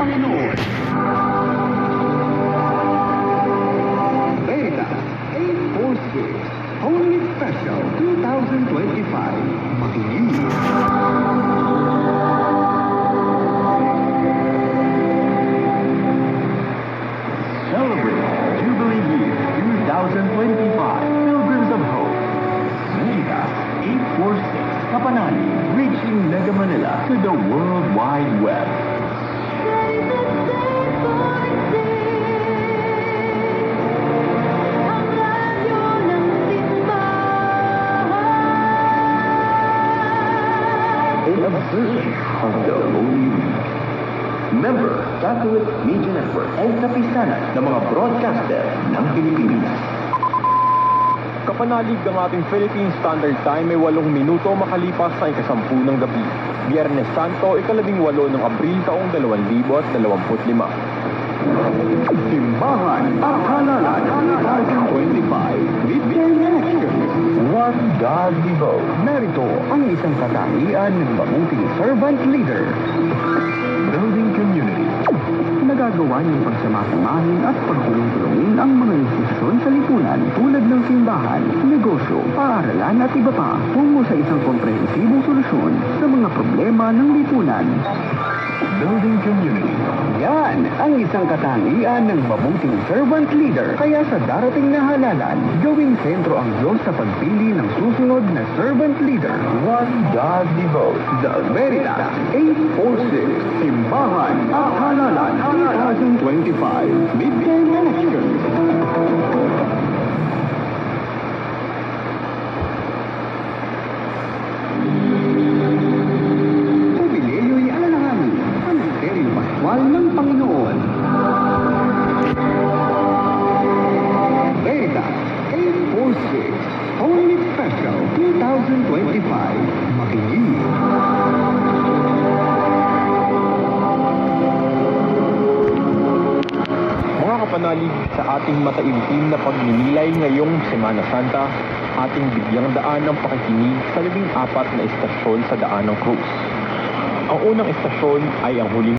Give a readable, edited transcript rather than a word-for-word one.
Panginoon. Beta 846 Holy Special 2025. Makinig. Celebrate Jubilee Year 2025. Pilgrims of Hope. Beta 846 Kapanali, reaching Mega Manila to the World Wide Web. In observance of the Holy Week. Member, Catholic Media Network ay kapisanan ng mga broadcaster ng Pilipinas. Kapanalig ang ating Philippine Standard Time ay 8 minuto makalipas sa ika-10 ng gabi. Biyernes Santo, ika-18 ng Abril taong 2025. Simbahan at Halalan 2025 Midterm Elections. What God Devote. Narito ang isang katangian ng mabuting servant leader. Building community. Nagagawa niyang pagsama-samahin at pagtulong-tulungin ang mga institusyon sa lipunan tulad ng simbahan, negosyo, paaralan at iba pa tungo sa isang komprehensibong solusyon sa mga problema ng lipunan. Building community. Yan ang isang katangian ng mabuting servant leader. Kaya sa darating na halalan, gawing sentro ang Diyos sa pagpili ng susunod na servant leader. One God Devote. The Veritas 846 Simbahan at Halalan 2025 Midterm Elections. Pascual ng Panginoon. Beta 846 Holy Special 2025. Makinig. Mga kapanalig, sa ating mataimtim na pagninilay ngayong Semana Santa, ating bigyang daan ng pakikinig sa 14 na istasyon sa Daan ng Cruz. Ang unang istasyon ay ang huling